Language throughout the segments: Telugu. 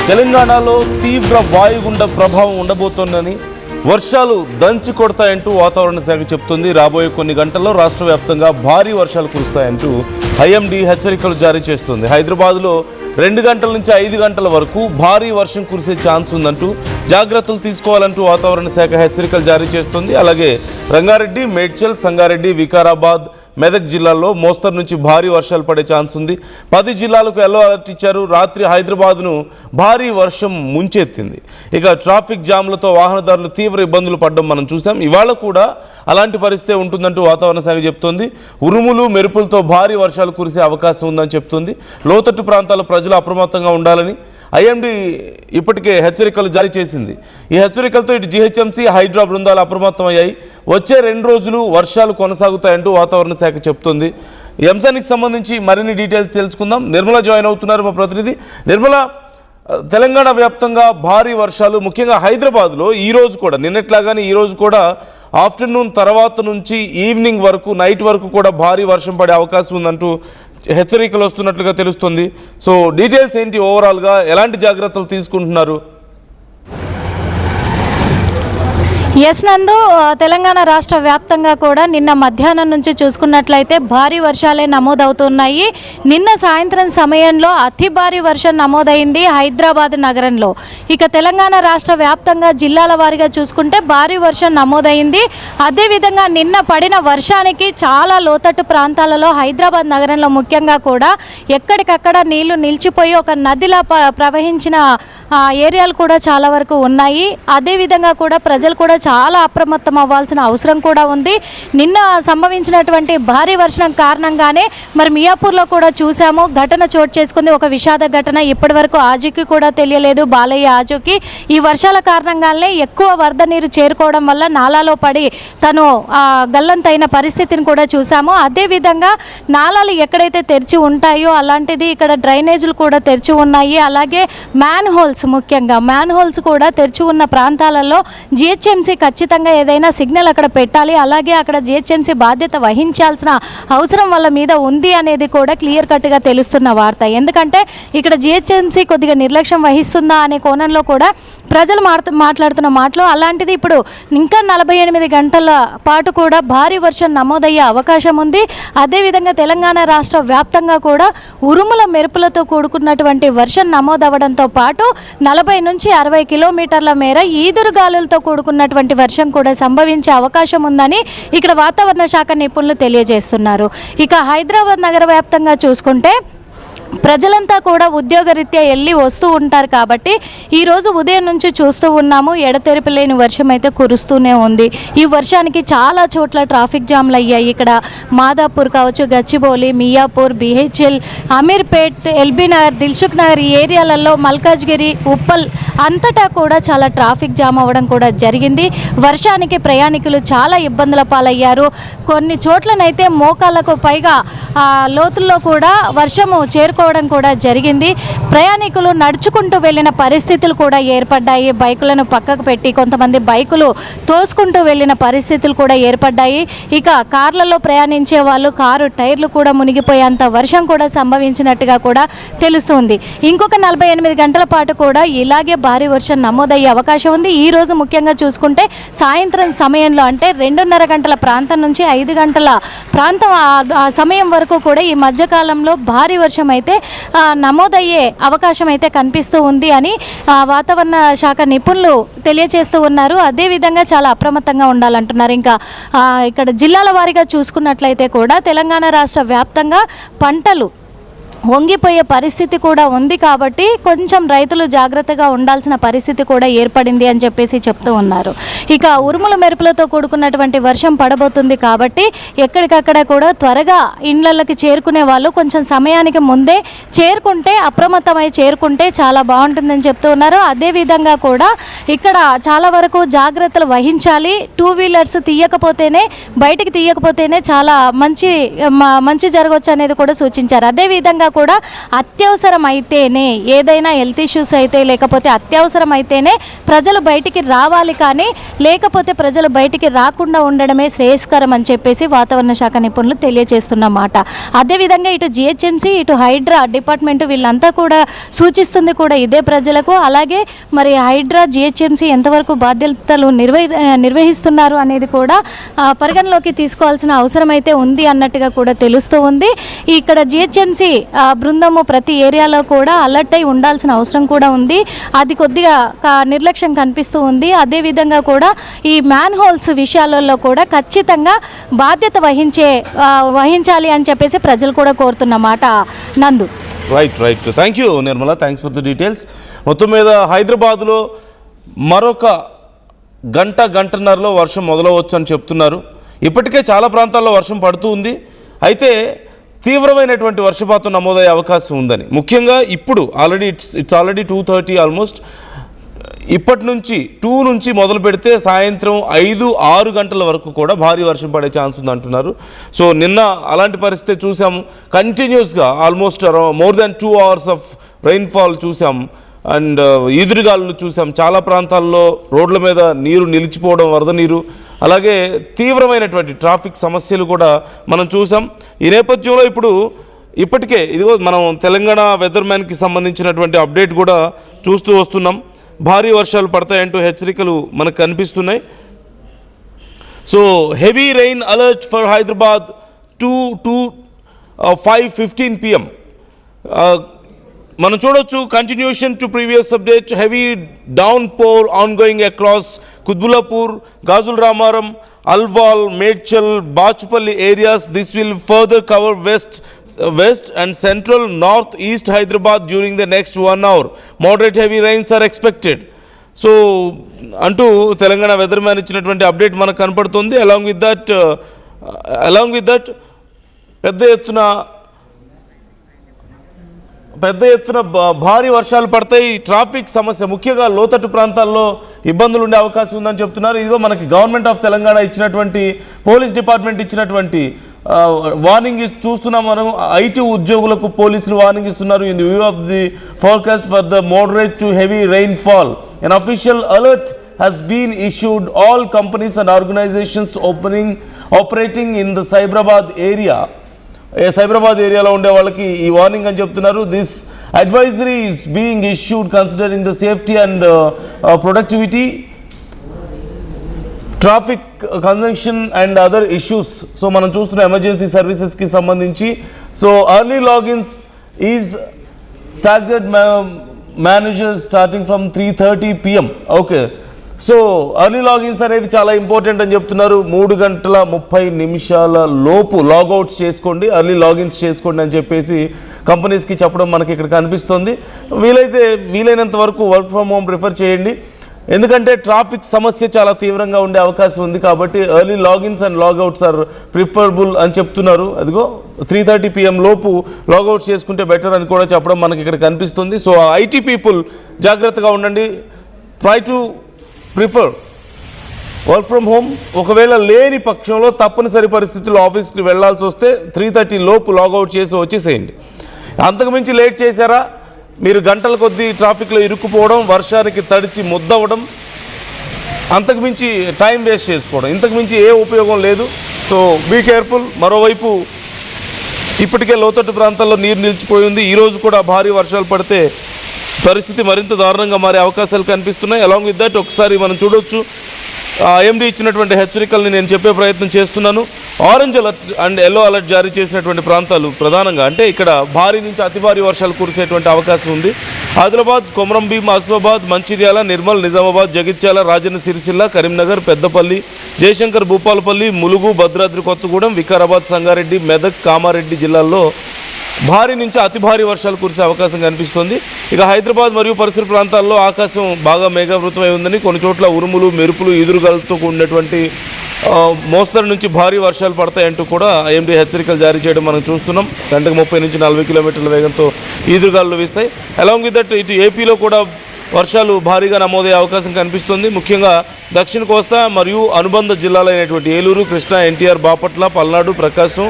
తెలంగాణలో తీవ్ర వాయుగుండ ప్రభావం ఉండబోతోందని, వర్షాలు దంచి కొడతాయంటూ వాతావరణ శాఖ చెబుతుంది. రాబోయే కొన్ని గంటల్లో రాష్ట్ర వ్యాప్తంగా భారీ వర్షాలు కురుస్తాయంటూ ఐఎండీ హెచ్చరికలు జారీ చేస్తుంది. హైదరాబాద్లో 2 గంటల నుంచి 5 గంటల వరకు భారీ వర్షం కురిసే ఛాన్స్ ఉందంటూ జాగ్రత్తలు తీసుకోవాలంటూ వాతావరణ శాఖ హెచ్చరికలు జారీ చేస్తుంది. అలాగే రంగారెడ్డి, మేడ్చల్, సంగారెడ్డి, వికారాబాద్, మెదక్ జిల్లాల్లో మోస్తరు నుంచి భారీ వర్షాలు పడే ఛాన్స్ ఉంది. 10 జిల్లాలకు ఎల్లో అలర్ట్ ఇచ్చారు. రాత్రి హైదరాబాద్ను భారీ వర్షం ముంచెత్తింది. ఇక ట్రాఫిక్ జామ్లతో వాహనదారులు తీవ్ర ఇబ్బందులు పడడం మనం చూసాం. ఇవాళ కూడా అలాంటి పరిస్థితి ఉంటుందంటూ వాతావరణ శాఖ చెప్తోంది. ఉరుములు మెరుపులతో భారీ వర్షాలు కురిసే అవకాశం ఉందని చెప్తుంది. లోతట్టు ప్రాంతాల ప్రజలు అప్రమత్తంగా ఉండాలని ఐఎండీ ఇప్పటికే హెచ్చరికలు జారీ చేసింది. ఈ హెచ్చరికలతో ఇటు జీహెచ్ఎంసీ, హైడ్రా బృందాలు అప్రమత్తమయ్యాయి. వచ్చే 2 రోజులు వర్షాలు కొనసాగుతాయంటూ వాతావరణ శాఖ చెప్తుంది. ఈ అంశానికి సంబంధించి మరిన్ని డీటెయిల్స్ తెలుసుకుందాం. నిర్మల జాయిన్ అవుతున్నారు, మా ప్రతినిధి. నిర్మల, తెలంగాణ వ్యాప్తంగా భారీ వర్షాలు, ముఖ్యంగా హైదరాబాద్లో ఈరోజు కూడా నిన్నట్లాగానే ఈరోజు కూడా ఆఫ్టర్నూన్ తర్వాత నుంచి ఈవినింగ్ వరకు, నైట్ వరకు కూడా భారీ వర్షం పడే అవకాశం ఉందంటూ హెచ్చరికలు వస్తున్నట్లుగా తెలుస్తుంది. సో డీటెయిల్స్ ఏంటి, ఓవరాల్గా ఎలాంటి జాగ్రత్తలు తీసుకుంటున్నారు? ఎస్ నందు, తెలంగాణ రాష్ట్ర వ్యాప్తంగా కూడా నిన్న మధ్యాహ్నం నుంచి చూసుకున్నట్లయితే భారీ వర్షాలే నమోదవుతున్నాయి. నిన్న సాయంత్రం సమయంలో అతి భారీ వర్షం నమోదైంది హైదరాబాద్ నగరంలో. ఇక తెలంగాణ రాష్ట్ర వ్యాప్తంగా జిల్లాల వారీగా చూసుకుంటే భారీ వర్షం నమోదైంది. అదేవిధంగా నిన్న పడిన వర్షానికి చాలా లోతట్టు ప్రాంతాలలో హైదరాబాద్ నగరంలో ముఖ్యంగా కూడా ఎక్కడికక్కడ నీళ్లు నిలిచిపోయి ఒక నదిలా ప్రవహించిన ఏరియాలు కూడా చాలా వరకు ఉన్నాయి. అదేవిధంగా కూడా ప్రజలు కూడా చాలా అప్రమత్తం అవ్వాల్సిన అవసరం కూడా ఉంది. నిన్న సంభవించినటువంటి భారీ వర్షం కారణంగానే మరి మియాపూర్లో కూడా చూసాము, ఘటన చోటు చేసుకుంది. ఒక విషాద ఘటన. ఇప్పటి వరకు ఆచూకీ కూడా తెలియలేదు, బాలయ్య ఆచూకీ. ఈ వర్షాల కారణంగానే ఎక్కువ వరద నీరు చేరుకోవడం వల్ల నాలాలో పడి తను గల్లంతైన పరిస్థితిని కూడా చూసాము. అదేవిధంగా నాలాలు ఎక్కడైతే తెరిచి ఉంటాయో అలాంటిది ఇక్కడ డ్రైనేజీలు కూడా తెరిచి ఉన్నాయి. అలాగే మ్యాన్ హోల్స్, ముఖ్యంగా మ్యాన్ హోల్స్ కూడా తెరిచి ఉన్న ప్రాంతాలలో జిహెచ్ఎంసీ ఖచ్చితంగా ఏదైనా సిగ్నల్ అక్కడ పెట్టాలి. అలాగే అక్కడ జిహెచ్ఎంసీ బాధ్యత వహించాల్సిన అవసరం వాళ్ళ మీద ఉంది అనేది కూడా క్లియర్ కట్గా తెలుస్తున్న వార్త. ఎందుకంటే ఇక్కడ జిహెచ్ఎంసీ కొద్దిగా నిర్లక్ష్యం వహిస్తుందా అనే కోణంలో కూడా ప్రజలు మాట్లాడుతున్న మాటలు. అలాంటిది ఇప్పుడు ఇంకా 48 గంటల పాటు కూడా భారీ వర్షం నమోదయ్యే అవకాశం ఉంది. అదేవిధంగా తెలంగాణ రాష్ట్ర వ్యాప్తంగా కూడా ఉరుముల మెరుపులతో కూడుకున్నటువంటి వర్షం నమోదవడంతో పాటు 40 నుంచి 60 కిలోమీటర్ల మేర ఈదురుగాలులతో కూడుకున్నటువంటి వర్షం కూడా సంభవించే అవకాశం ఉందని ఇక్కడ వాతావరణ శాఖ నిపుణులు తెలియజేస్తున్నారు. ఇక హైదరాబాద్ నగర వ్యాప్తంగా చూసుకుంటే ప్రజలంతా కూడా ఉద్యోగరీత్యా వెళ్ళి వస్తూ ఉంటారు కాబట్టి ఈరోజు ఉదయం నుంచి చూస్తూ ఉన్నాము, ఎడతెరిపి లేని వర్షం అయితే కురుస్తూనే ఉంది. ఈ వర్షానికి చాలా చోట్ల ట్రాఫిక్ జామ్లు అయ్యాయి. ఇక్కడ మాదాపూర్ కావచ్చు, గచ్చిబౌలి, మియాపూర్, బిహెచ్ఎల్, అమీర్పేట్, ఎల్బీ నగర్, దిల్సుఖ్ నగర్ ఈ ఏరియాలలో, మల్కాజ్గిరి, ఉప్పల్ అంతటా కూడా చాలా ట్రాఫిక్ జామ్ అవ్వడం కూడా జరిగింది. వర్షానికి ప్రయాణికులు చాలా ఇబ్బందుల పాలయ్యారు. కొన్ని చోట్లనైతే మోకాళ్ళకు పైగా లోతుల్లో కూడా వర్షము చేరుకోవడం కూడా జరిగింది. ప్రయాణికులు నడుచుకుంటూ వెళ్ళిన పరిస్థితులు కూడా ఏర్పడ్డాయి. బైకులను పక్కకు పెట్టి కొంతమంది బైకులు తోసుకుంటూ వెళ్ళిన పరిస్థితులు కూడా ఏర్పడ్డాయి. ఇక కార్లలో ప్రయాణించే వాళ్ళు కారు టైర్లు కూడా మునిగిపోయేంత వర్షం కూడా సంభవించినట్టుగా కూడా తెలుస్తుంది. ఇంకొక 48 గంటల పాటు కూడా ఇలాగే భారీ వర్షం నమోదయ్యే అవకాశం ఉంది. ఈ రోజు ముఖ్యంగా చూసుకుంటే సాయంత్రం సమయంలో, అంటే 2:30 గంటల ప్రాంతం నుంచి 5 గంటల ప్రాంతం ఆ సమయం వరకు కూడా ఈ మధ్యకాలంలో భారీ వర్షం అయితే నమోదయ్యే అవకాశం అయితే కనిపిస్తూ ఉంది అని వాతావరణ శాఖ నిపుణులు తెలియజేస్తూ ఉన్నారు. అదేవిధంగా చాలా అప్రమత్తంగా ఉండాలంటున్నారు. ఇంకా ఇక్కడ జిల్లాల వారీగా చూసుకున్నట్లయితే కూడా తెలంగాణ రాష్ట్ర వ్యాప్తంగా పంటలు వంగిపోయే పరిస్థితి కూడా ఉంది కాబట్టి కొంచెం రైతులు జాగ్రత్తగా ఉండాల్సిన పరిస్థితి కూడా ఏర్పడింది అని చెప్పేసి చెప్తూ ఉన్నారు. ఇక ఉరుముల మెరుపులతో కూడుకున్నటువంటి వర్షం పడబోతుంది కాబట్టి ఎక్కడికక్కడ కూడా త్వరగా ఇండ్లకి చేరుకునే వాళ్ళు కొంచెం సమయానికి ముందే చేరుకుంటే, అప్రమత్తమై చేరుకుంటే చాలా బాగుంటుందని చెప్తూ ఉన్నారు. అదేవిధంగా కూడా ఇక్కడ చాలా వరకు జాగ్రత్తలు వహించాలి. 2 వీలర్స్ బయటికి తీయకపోతేనే చాలా మంచి జరగవచ్చు అనేది కూడా సూచించారు. అదేవిధంగా కూడా అత్యవసరమైతేనే, ఏదైనా హెల్త్ ఇష్యూస్ అయితే లేకపోతే అత్యవసరమైతేనే ప్రజలు బయటికి రావాలి, కానీ లేకపోతే ప్రజలు బయటికి రాకుండా ఉండడమే శ్రేయస్కరం అని చెప్పేసి వాతావరణ శాఖ నిపుణులు తెలియజేస్తున్నమాట. అదేవిధంగా ఇటు జిహెచ్ఎంసీ, ఇటు హైడ్రా డిపార్ట్మెంట్ వీళ్ళంతా కూడా సూచిస్తుంది కూడా ఇదే ప్రజలకు. అలాగే మరి హైడ్రా, జిహెచ్ఎంసీ ఎంతవరకు బాధ్యతలు నిర్వహిస్తున్నారు అనేది కూడా పరిగణలోకి తీసుకోవాల్సిన అవసరం అయితే ఉంది అన్నట్టుగా కూడా తెలుస్తూ ఉంది. ఇక్కడ జిహెచ్ఎంసీ బృందము ప్రతి ఏరియాలో కూడా అలర్ట్ అయి ఉండాల్సిన అవసరం కూడా ఉంది. అది కొద్దిగా నిర్లక్ష్యం కనిపిస్తూ ఉంది. అదేవిధంగా కూడా ఈ మ్యాన్ హోల్స్ విషయాలలో కూడా ఖచ్చితంగా బాధ్యత వహించాలి అని చెప్పేసి ప్రజలు కూడా కోరుతున్నమాట. నందు. Right. Thank you Nirmala, thanks for the details. మొత్తం మీద హైదరాబాద్లో మరొక గంటన్నరలో వర్షం మొదలవచ్చు అని చెప్తున్నారు. ఇప్పటికే చాలా ప్రాంతాల్లో వర్షం పడుతూ ఉంది. అయితే తీవ్రమైనటువంటి వర్షపాతం నమోదయ్యే అవకాశం ఉందని, ముఖ్యంగా ఇప్పుడు ఇట్స్ ఆల్రెడీ 2:30 ఆల్మోస్ట్. ఇప్పటి నుంచి 2 నుంచి మొదలు పెడితే సాయంత్రం 5-6 గంటల వరకు కూడా భారీ వర్షం పడే ఛాన్స్ ఉంది అంటున్నారు. సో నిన్న అలాంటి పరిస్థితి చూసాము. కంటిన్యూస్గా almost more than 2 hours of rainfall చూసాం. అండ్ ఈదురుగాలు చూసాం. చాలా ప్రాంతాల్లో రోడ్ల మీద నీరు నిలిచిపోవడం, వరద నీరు, అలాగే తీవ్రమైనటువంటి ట్రాఫిక్ సమస్యలు కూడా మనం చూసాం. ఈ నేపథ్యంలో ఇప్పటికే ఇదిగో మనం తెలంగాణ వెదర్ మ్యాన్కి సంబంధించినటువంటి అప్డేట్ కూడా చూస్తూ వస్తున్నాం. భారీ వర్షాలు పడతాయంటూ హెచ్చరికలు మనకు కనిపిస్తున్నాయి. So heavy rain alert for Hyderabad 5:15 PM. మనం చూడొచ్చు continuation to previous update. Heavy downpour ongoing across Quthbullapur, Gajularamaram, Alwal, Medchal, Bachupally areas. This will further cover west and central north east Hyderabad during the next 1 hour. Moderate heavy rains are expected. So అంటూ తెలంగాణ వెదర్ మ్యాన్ ఇచ్చినటువంటి అప్డేట్ మనకు కనపడుతుంది. అలాంగ్ విత్ దట్ పెద్ద ఎత్తున భారీ వర్షాలు పడతాయి. ట్రాఫిక్ సమస్య, ముఖ్యంగా లోతట్టు ప్రాంతాల్లో ఇబ్బందులు ఉండే అవకాశం ఉందని చెప్తున్నారు. ఇదిగో మనకి గవర్నమెంట్ ఆఫ్ తెలంగాణ ఇచ్చినటువంటి, పోలీస్ డిపార్ట్మెంట్ ఇచ్చినటువంటి వార్నింగ్ చూస్తున్నాం మనం. ఐటీ ఉద్యోగులకు పోలీసులు వార్నింగ్ ఇస్తున్నారు. In the view of the forecast for the moderate to heavy rainfall, an official alert has been issued all companies and organizations operating in the Cyberabad area. Cyberabad ఏరియాలో ఉండే వాళ్ళకి ఈ వార్నింగ్ అని చెప్తున్నారు. This advisory is being issued considering the safety and productivity, traffic conjunction and other issues. So మనం చూస్తున్న ఎమర్జెన్సీ సర్వీసెస్కి సంబంధించి. So early logins is started manager starting from 3:30 PM. Okay, so early logins అనేది చాలా ఇంపార్టెంట్ అని చెప్తున్నారు. 3:30 లోపు లాగౌట్స్ చేసుకోండి, ఎర్లీ లాగిన్స్ చేసుకోండి అని చెప్పేసి కంపెనీస్కి చెప్పడం మనకి ఇక్కడ కనిపిస్తుంది. వీలైనంత వరకు వర్క్ ఫ్రమ్ హోమ్ ప్రిఫర్ చేయండి. ఎందుకంటే ట్రాఫిక్ సమస్య చాలా తీవ్రంగా ఉండే అవకాశం ఉంది. కాబట్టి early logins and logouts are preferable అని చెప్తున్నారు. అదిగో 3:30 PM లోపు లాగౌట్స్ చేసుకుంటే బెటర్ అని కూడా చెప్పడం మనకి ఇక్కడ కనిపిస్తుంది. సో ఐటీ పీపుల్ జాగ్రత్తగా ఉండండి. Try to prefer work from home. ఒకవేళ లేని పక్షంలో తప్పనిసరి పరిస్థితుల్లో ఆఫీస్కి వెళ్లాల్సి వస్తే 3:30 లోపు లాగౌట్ చేసి వచ్చేసేయండి. అంతకుమించి లేట్ చేశారా, మీరు గంటల కొద్దీ ట్రాఫిక్లో ఇరుక్కుపోవడం, వర్షానికి తడిచి ముద్దవడం, అంతకుమించి టైం వేస్ట్ చేసుకోవడం, ఇంతకుమించి ఏ ఉపయోగం లేదు. So be careful. మరోవైపు ఇప్పటికే లోతట్టు ప్రాంతాల్లో నీరు నిలిచిపోయింది. ఈరోజు కూడా భారీ వర్షాలు పడితే పరిస్థితి మరింత దారుణంగా మారే అవకాశాలు కనిపిస్తున్నాయి. అలాంగ్ విత్ దట్ ఒకసారి మనం చూడొచ్చు ఐఎండీ ఇచ్చినటువంటి హెచ్చరికల్ని నేను చెప్పే ప్రయత్నం చేస్తున్నాను. Orange alert and yellow alert జారీ చేసినటువంటి ప్రాంతాలు ప్రధానంగా అంటే ఇక్కడ భారీ నుంచి అతి భారీ వర్షాలు కురిసేటువంటి అవకాశం ఉంది. ఆదిలాబాద్, కొమరంభీం, ఆసిఫాబాద్, మంచిర్యాల, నిర్మల్, నిజామాబాద్, జగిత్యాల, రాజన్న సిరిసిల్ల, కరీంనగర్, పెద్దపల్లి, జయశంకర్, భూపాలపల్లి, ములుగు, భద్రాద్రి కొత్తగూడెం, వికారాబాద్, సంగారెడ్డి, మెదక్, కామారెడ్డి జిల్లాల్లో భారీ నుంచి అతి భారీ వర్షాలు కురిసే అవకాశం కనిపిస్తుంది. ఇక హైదరాబాద్ మరియు పరిసర ప్రాంతాల్లో ఆకాశం బాగా మేఘావృతమై ఉందని, కొన్ని చోట్ల ఉరుములు, మెరుపులు, ఈదురుగాలతో కూడినటువంటి మోస్తరు నుంచి భారీ వర్షాలు పడతాయంటూ కూడా ఐఎండీ హెచ్చరికలు జారీ చేయడం మనం చూస్తున్నాం. గంటకు 30 నుంచి 40 కిలోమీటర్ల వేగంతో ఈదురుగాలు వీస్తాయి. అలాంగ్ విత్ దట్ ఇటు ఏపీలో కూడా వర్షాలు భారీగా నమోదయ్యే అవకాశం కనిపిస్తుంది. ముఖ్యంగా దక్షిణ కోస్తా మరియు అనుబంధ జిల్లాలైనటువంటి ఏలూరు, కృష్ణా, ఎన్టీఆర్, బాపట్ల, పల్నాడు, ప్రకాశం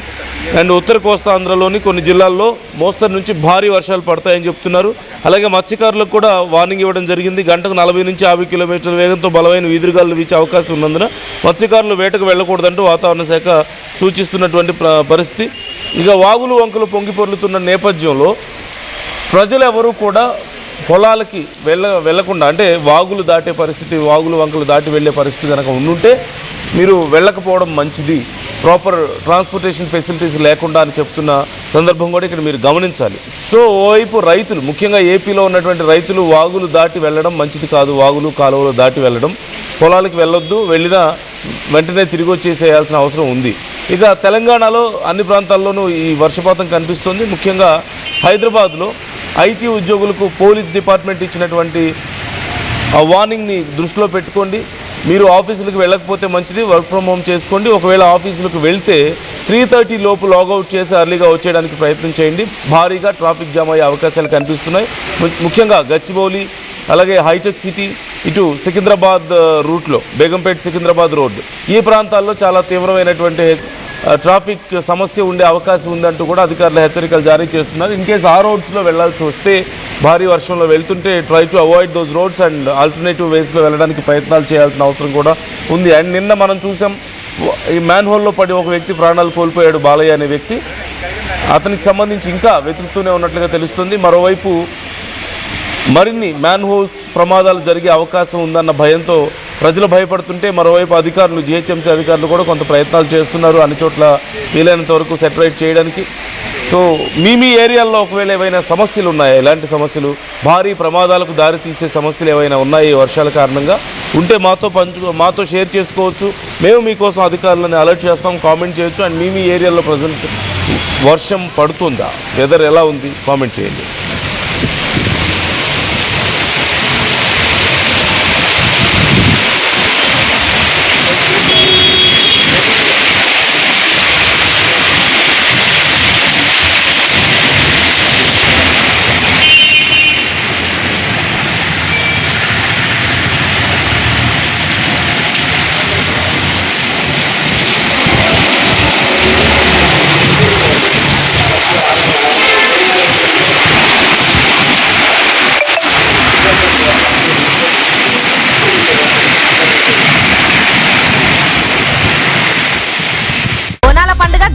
అండ్ ఉత్తర కోస్తా ఆంధ్రలోని కొన్ని జిల్లాల్లో మోస్తరు నుంచి భారీ వర్షాలు పడతాయని చెప్తున్నారు. అలాగే మత్స్యకారులకు కూడా వార్నింగ్ ఇవ్వడం జరిగింది. గంటకు 40 నుంచి 50 కిలోమీటర్ల వేగంతో బలమైన ఈదురుగాలు వీచే అవకాశం ఉన్నందున మత్స్యకారులు వేటకు వెళ్ళకూడదంటూ వాతావరణ శాఖ సూచిస్తున్నటువంటి పరిస్థితి. ఇక వాగులు వంకలు పొంగి పొర్లుతున్న నేపథ్యంలో ప్రజలు ఎవరూ కూడా పొలాలకి వెళ్ళకుండా, అంటే వాగులు దాటే పరిస్థితి, వాగులు వంకలు దాటి వెళ్ళే పరిస్థితి కనుక ఉండుంటే మీరు వెళ్ళకపోవడం మంచిది, ప్రాపర్ ట్రాన్స్పోర్టేషన్ ఫెసిలిటీస్ లేకుండా అని చెప్తున్న సందర్భం కూడా ఇక్కడ మీరు గమనించాలి. సో ఓవైపు రైతులు, ముఖ్యంగా ఏపీలో ఉన్నటువంటి రైతులు వాగులు దాటి వెళ్ళడం మంచిది కాదు, వాగులు కాలువలు దాటి వెళ్ళడం, పొలాలకు వెళ్ళొద్దు, వెళ్ళినా వెంటనే తిరిగి వచ్చేసేయాల్సిన అవసరం ఉంది. ఇక తెలంగాణలో అన్ని ప్రాంతాల్లోనూ ఈ వర్షపాతం కనిపిస్తుంది. ముఖ్యంగా హైదరాబాద్లో ఐటీ ఉద్యోగులకు పోలీస్ డిపార్ట్మెంట్ ఇచ్చినటువంటి ఆ వార్నింగ్ని దృష్టిలో పెట్టుకోండి. మీరు ఆఫీసులకు వెళ్ళకపోతే మంచిది, వర్క్ ఫ్రమ్ హోమ్ చేసుకోండి. ఒకవేళ ఆఫీసులకు వెళ్తే 3:30 లోపు లాగౌట్ చేసి అర్లీగా వచ్చేయడానికి ప్రయత్నం చేయండి. భారీగా ట్రాఫిక్ జామ్ అయ్యే అవకాశాలు కనిపిస్తున్నాయి. ముఖ్యంగా గచ్చిబౌలి, అలాగే హైటెక్ సిటీ, ఇటు సికింద్రాబాద్ రూట్లో బేగంపేట్ సికింద్రాబాద్ రోడ్, ఈ ప్రాంతాల్లో చాలా తీవ్రమైనటువంటి ట్రాఫిక్ సమస్య ఉండే అవకాశం ఉందంటూ కూడా అధికారులు హెచ్చరికలు జారీ చేస్తున్నారు. ఇన్ కేస్ ఆ రోడ్స్లో వెళ్లాల్సి వస్తే, భారీ వర్షంలో వెళ్తుంటే try to avoid those roads and alternative వేస్లో వెళ్ళడానికి ప్రయత్నాలు చేయాల్సిన అవసరం కూడా ఉంది. అండ్ నిన్న మనం చూసాం, ఈ మ్యాన్ హోల్లో పడి ఒక వ్యక్తి ప్రాణాలు కోల్పోయాడు, బాలయ్య అనే వ్యక్తి. అతనికి సంబంధించి ఇంకా వెతుకుతూనే ఉన్నట్లుగా తెలుస్తుంది. మరోవైపు మరిన్ని మ్యాన్ హోల్స్ ప్రమాదాలు జరిగే అవకాశం ఉందన్న భయంతో ప్రజలు భయపడుతుంటే, మరోవైపు అధికారులు, జిహెచ్ఎంసీ అధికారులు కూడా కొంత ప్రయత్నాలు చేస్తున్నారు అన్ని చోట్ల వీలైనంత వరకు సెటరైట్ చేయడానికి. సో మీ ఏరియాల్లో ఒకవేళ ఏవైనా సమస్యలు ఉన్నాయా, ఎలాంటి సమస్యలు, భారీ ప్రమాదాలకు దారితీసే సమస్యలు ఏవైనా ఉన్నాయా ఈ వర్షాల కారణంగా ఉంటే మాతో షేర్ చేసుకోవచ్చు. మేము మీకోసం అధికారులను అలర్ట్ చేస్తాం, కామెంట్ చేయొచ్చు. అండ్ మీ ఏరియాలో ప్రజెంట్ వర్షం పడుతుందా, వెదర్ ఎలా ఉంది, కామెంట్ చేయండి.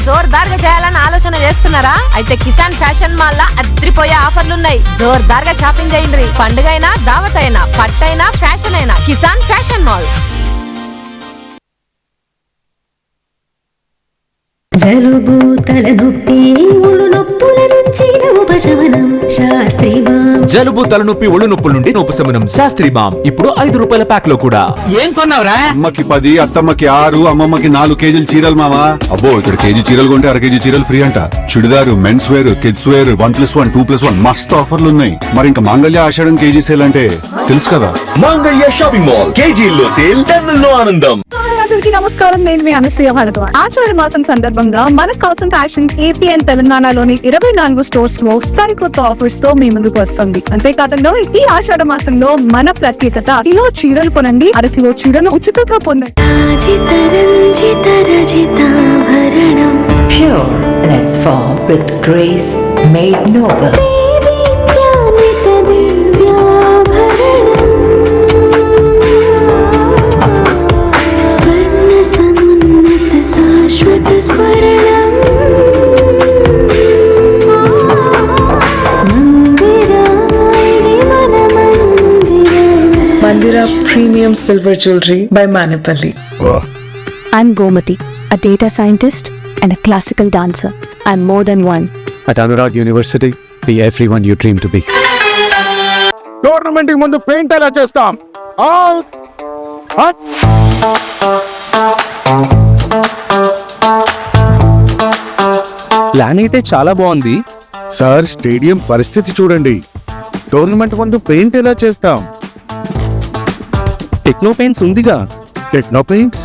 జోర్దార్గా చేయాలని ఆలోచన చేస్తున్నారా? అయితే కిసాన్ ఫ్యాషన్ మాల్ లా అద్రిపోయే ఆఫర్లున్నాయి. జోర్దార్గా షాపింగ్ చేయండి. పండుగ అయినా, దావత్ అయినా, పట్టైనా, ఫ్యాషన్ అయినా కిసాన్ ఫ్యాషన్ మాల్. జలుబు, తలనొప్పి, ఒళ్ళు నొప్పుల నుంచి ఉపశమనం శాస్త్రీ బామ్. జలుబు, తలనొప్పి, ఒళ్ళు నొప్పుల నుండి ఉపశమనం శాస్త్రీ బామ్ ఇప్పుడు 5 రూపాయల ప్యాక్ లో కూడా. ఏం కొన్నావురా? అమ్మకి 10, అత్తమ్మకి 6, అమ్మమ్మకి 4 కేజీలు చీరలు మావా. అబ్బో, ఇక్కడ కేజీ చీరలు కొంటే 1/2 కేజీ చీరలు ఫ్రీ అంట. Chudidar, men's wear, kids wear 1+1, 2+1 మస్తు ఆఫర్లు ఉన్నాయి. మరి ఇంకా మాంగళ్య ఆషాఢం కేజీ సేల్ అంటే తెలుసు కదా. మాంగళ్య షాపింగ్ మాల్, కేజీల్లో సేల్, టన్నుల్లో ఆనందం. నమస్కారం, నేను మీ అనసూయ భారద్వాజ్. ఆషాఢ మాసం సందర్భంగా మన కాసన్ ఫ్యాషన్స్ ఏపీ అండ్ తెలంగాణలోని 24 స్టోర్స్ లో సరికొత్త ఆఫర్స్ తో మీ ముందుకు వస్తుంది. అంతేకాదంలో ఈ ఆషాఢ మాసంలో మన ప్రత్యేకత, కిలో చీరలు కొనండి, 1/2 కిలో చీరను ఉచితంగా పొందండి. Pure in its form with grace made noble. Mandira Premium Silver Jewelry by Manipali. I'm Gomati, a data scientist and a classical dancer. I'm more than one. At Anurag University, be everyone you dream to be. Tournament ముందు పెయింట్ ఎలా చేస్తాం? ప్లాన్ అయితే చాలా బాగుంది సార్, స్టేడియం పరిస్థితి చూడండి. టోర్నమెంట్ ముందు పెయింట్ ఎలా చేస్తాం? టెక్నో పెయింట్స్ ఉందిగా. Techno paints,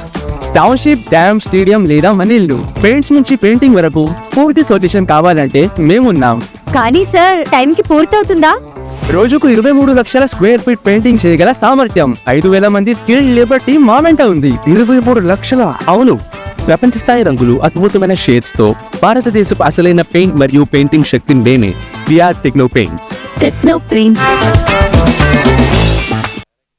township, dam, stadium లేదా మనీళ్ళు, పెయింట్స్ నుంచి పెయింటింగ్ వరకు పూర్తి సొల్యూషన్ కావాలంటే మేమున్నాం. కానీ సార్, టైంకి పూర్తవుతుందా? రోజుకు 23 లక్షల స్క్వేర్ ఫీట్ పెయింటింగ్ చేయగల సామర్థ్యం, 5,000 మంది స్కిల్డ్ లేబర్ టీం మా వెంట ఉంది. 23 లక్షల? అవును, ప్రపంచ స్థాయి రంగులు, అద్భుతమైన షేడ్స్ తో భారతదేశపు అసలైన పెయింట్ మరియు పెయింటింగ్ శక్తిని నేనే VR techno paints. Techno Paints.